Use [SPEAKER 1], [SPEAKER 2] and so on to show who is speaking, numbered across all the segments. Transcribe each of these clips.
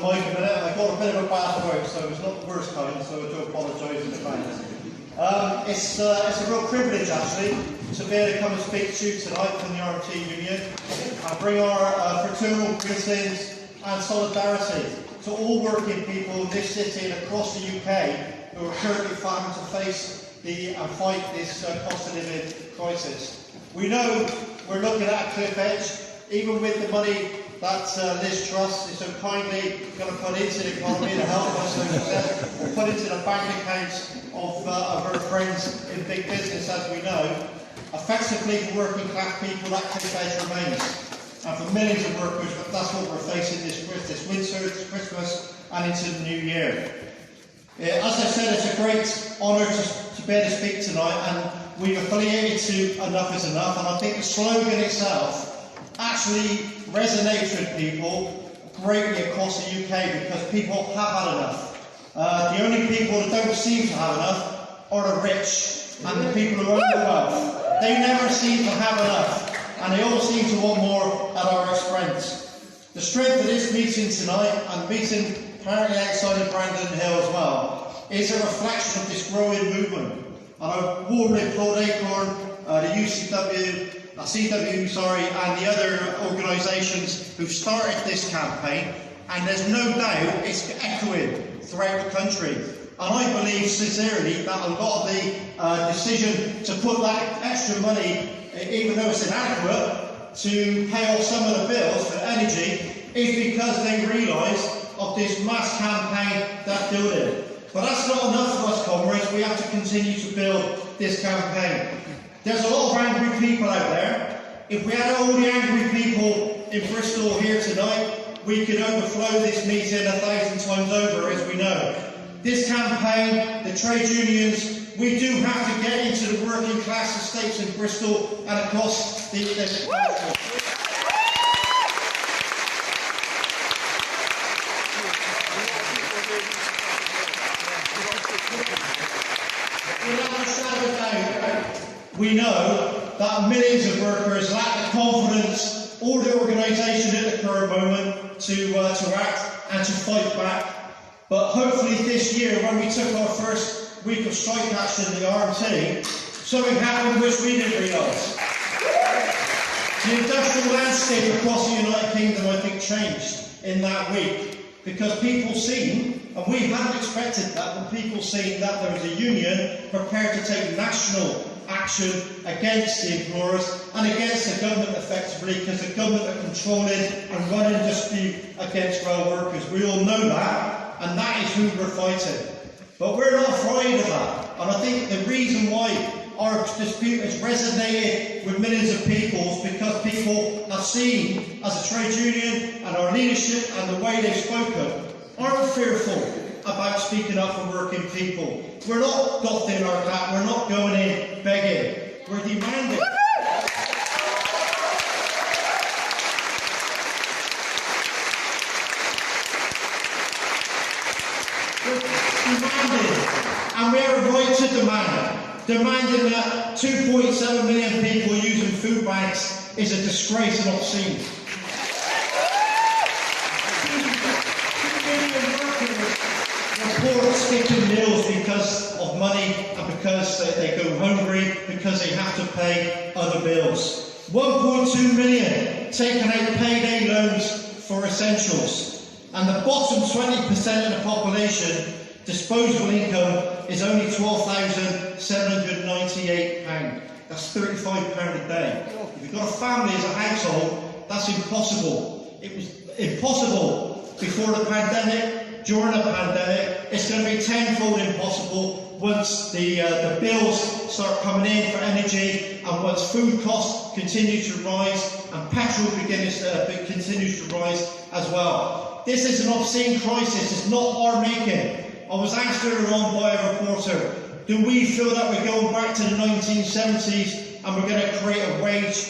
[SPEAKER 1] mic a minute. I got a bit of a bad throat, so it's not the worst kind, so I do apologise in advance. It's a real privilege, actually, to be able to come and speak to you tonight from the RMT Union and bring our fraternal greetings and solidarity to all working people in this city and across the UK who are currently having to face and fight this cost of living crisis. We know we're looking at a cliff edge, even with the money that Liz Truss is so kindly going to put into the economy to help us, as she said, or put into the bank accounts of her friends in big business, as we know. Effectively, for working class people, that cliff edge remains. And for millions of workers, that's what we're facing this winter, this Christmas, and into the new year. As I said, it's a great honour to be able to speak tonight, and we've affiliated to Enough is Enough, and I think the slogan itself actually resonates with people greatly across the UK because people have had enough. The only people that don't seem to have enough are the rich and the people who own the wealth. They never seem to have enough, and they all seem to want more at our expense. The strength of this meeting tonight, and meeting apparently outside of Brandon Hill as well, is a reflection of this growing movement. And I warmly applaud Acorn, the UCW, and the other organisations who started this campaign, and there's no doubt it's echoing throughout the country. And I believe sincerely that a lot of the decision to put that extra money, even though it's inadequate, to pay off some of the bills for energy is because they realise of this mass campaign that's building. But that's not enough for us, comrades. We have to continue to build this campaign. There's a lot of angry people out there. If we had all the angry people in Bristol here tonight, we could overflow this meeting 1,000 times over, as we know. This campaign, the trade unions, we do have to get into the working class estates in Bristol and across the country. Without a shadow of doubt, we know that millions of workers lack the confidence or the organisation at the current moment to act and to fight back. But hopefully this year, when we took our first week of strike action in the RMT, something happened which we didn't realise. The industrial landscape across the United Kingdom, I think, changed in that week because people seen, and we hadn't expected that, but people seen that there was a union prepared to take national action against the employers and against the government effectively, because the government are controlling and running dispute against rail workers. We all know that, and that is who we're fighting. But we're not afraid of that, and I think the reason why our dispute has resonated with millions of people is because people have seen, as a trade union and our leadership and the way they've spoken, aren't fearful about speaking up for working people. We're not doffing our cap, we're not going in begging, we're demanding. We're demanding, and we have a right to demanding that 2.7 million people using food banks is a disgrace and obscene. 2 million workers report skipping meals because of money and because they go hungry, because they have to pay other bills. 1.2 million taking out payday loans for essentials. And the bottom 20% of the population, disposable income is only £12,798. That's £35 a day. If you've got a family as a household, that's impossible. It was impossible before the pandemic, during the pandemic. It's going to be tenfold impossible once the bills start coming in for energy, and once food costs continue to rise and petrol continues to rise as well. This is an obscene crisis. It's not our making. I was asked earlier on by a reporter, do we feel that we're going back to the 1970s and we're going to create a wage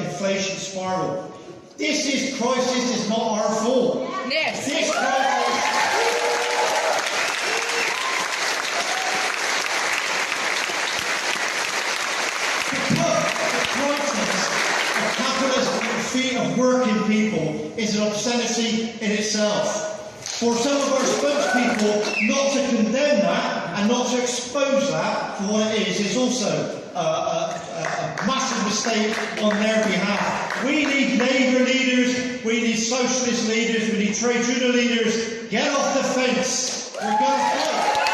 [SPEAKER 1] inflation spiral? This crisis is not our fault.
[SPEAKER 2] Yes.
[SPEAKER 1] This crisis... The crisis of capitalism at the feet of working people is an obscenity in itself. for some of our spokespeople not to condemn that and not to expose that for what it is also a massive mistake on their behalf. We need Labour leaders, we need socialist leaders, we need trade union leaders. Get off the fence. We're going to fight.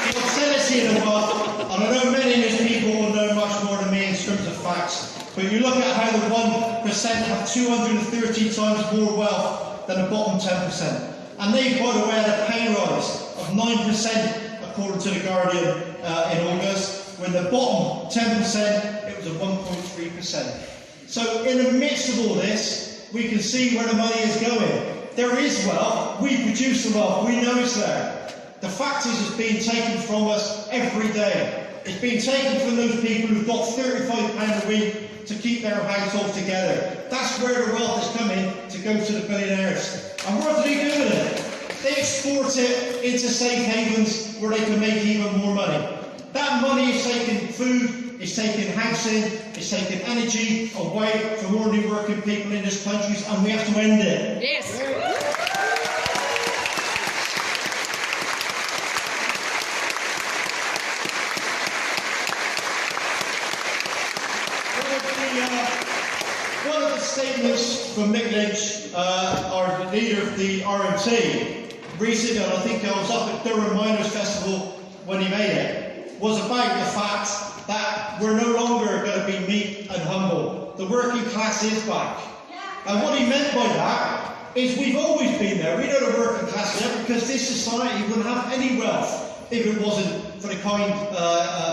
[SPEAKER 1] I've said it here in a while, and I know many of these people will know much more than me in terms of facts. But you look at how the 1% have 230 times more wealth than the bottom 10%. And they, by the way, had a pay rise of 9%, according to The Guardian, in August, when the bottom 10%, it was a 1.3%. So in the midst of all this, we can see where the money is going. There is wealth, we produce the wealth, we know it's there. The fact is it's being taken from us every day. It's being taken from those people who've got £35 a week to keep their household together. That's where the wealth is coming to go to the billionaires. And what do they do with it? They export it into safe havens where they can make even more money. That money is taking food, it's taking housing, it's taking energy away from ordinary working people in this country, and we have to end it.
[SPEAKER 2] Yes.
[SPEAKER 1] One of the statements from Mick Lynch, our leader of the RMT, recently, and I think I was up at Durham Miners Festival when he made it, was about the fact that we're no longer going to be meek and humble. The working class is back. And what he meant by that is we've always been there. We know the working class is there because this society wouldn't have any wealth if it wasn't for the kind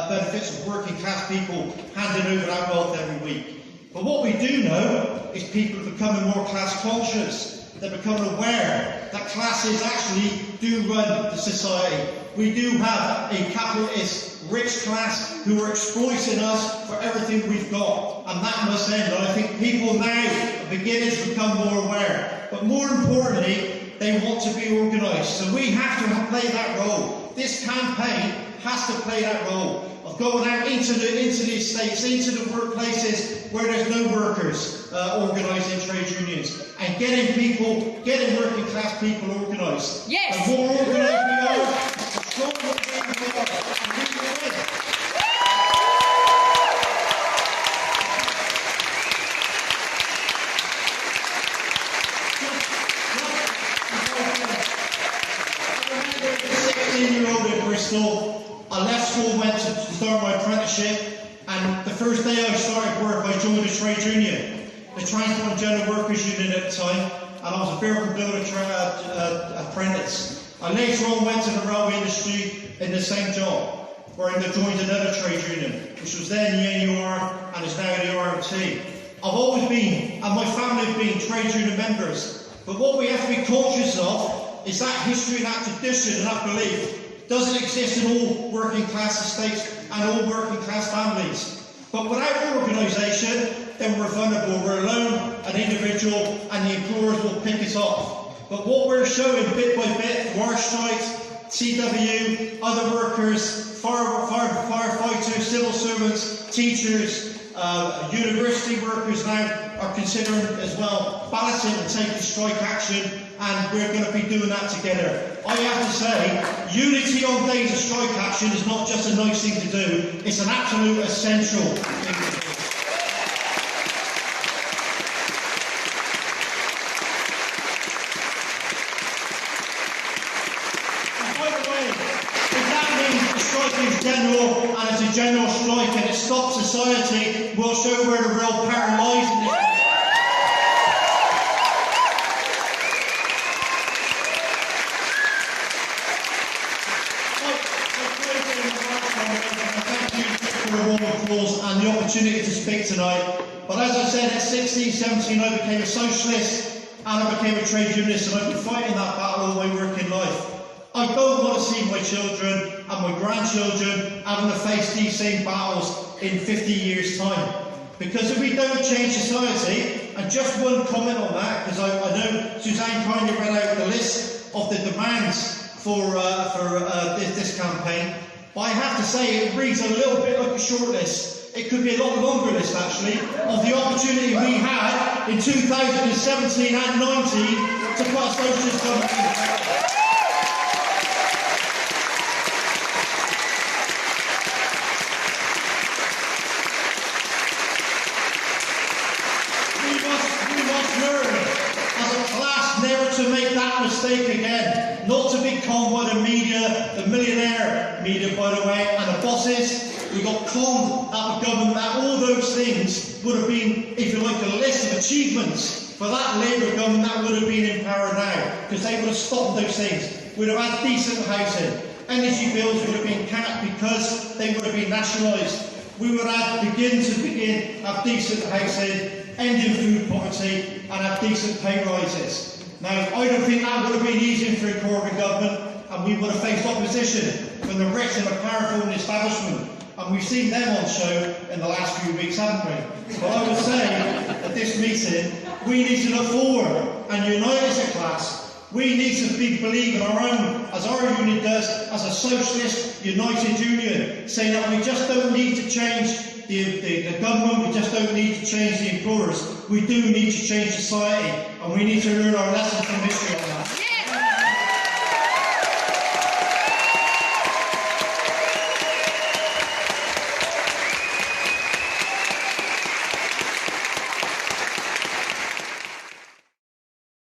[SPEAKER 1] benefits of working class people handing over that wealth every week. But what we do know is people are becoming more class conscious. They're becoming aware that classes actually do run the society. We do have a capitalist rich class who are exploiting us for everything we've got. And that must end. And I think people now are beginning to become more aware. But more importantly, they want to be organised. So we have to play that role. This campaign has to play that role of going out into the estates, into the workplaces where there's no workers organising trade unions, and getting working class people organised.
[SPEAKER 2] Yes.
[SPEAKER 1] The more organised we are, the stronger we are, and we will win. I remember as a 16-year-old in Bristol, I left school, went to start my apprenticeship, and the first day I started work, I joined a trade union, the Transport and General Workers Union at the time, and I was a vehicle builder apprentice. I later on went to the railway industry in the same job, where I joined another trade union, which was then the NUR and is now the RMT. I've always been, and my family have been, trade union members, but what we have to be conscious of is that history and that tradition and that belief doesn't exist in all working class estates and all working class families. But without organisation, then we're vulnerable, we're alone, an individual, and the employers will pick us up. But what we're showing bit by bit through our strikes, CW, other workers, firefighters, civil servants, teachers, university workers now are considering as well balloting and taking strike action, and we're going to be doing that together. I have to say, unity on days of strike action is not just a nice thing to do, it's an absolute essential thing to do. And by the way, if that means the strike is general and it's a general strike and it stops society, we'll show where the real power lies in this. And the opportunity to speak tonight. But as I said, at 16, 17 I became a socialist and I became a trade unionist, and I've been fighting that battle all my working life. I don't want to see my children and my grandchildren having to face these same battles in 50 years' time. Because if we don't change society, and just one comment on that, because I know Suzanne kindly read out the list of the demands for this campaign. But I have to say, it reads a little bit like a short list. It could be a lot longer list, actually, of the opportunity we had in 2017 and 19 to put a socialist government in power. We must learn, as a class, never to make that mistake again. Not to be conned by the media, the millionaire media, by the way, and the bosses. We got conned at the government that all those things would have been, if you like, a list of achievements for that Labour government that would have been in power now, because they would have stopped those things. We'd have had decent housing. Energy bills would have been capped because they would have been nationalised. We would have have decent housing, ending food poverty, and have decent pay rises. Now, I don't think that would have been easy for a Corbyn government, and we would have faced opposition from the rich and the powerful in the establishment. And we've seen them on show in the last few weeks, haven't we? But I would say, at this meeting, we need to look forward and unite as a class. We need to believe in our own, as our union does, as a socialist, united union, saying that we just don't need to change the government, we just don't need to change the employers. We do need to change society, and we need to learn our lessons.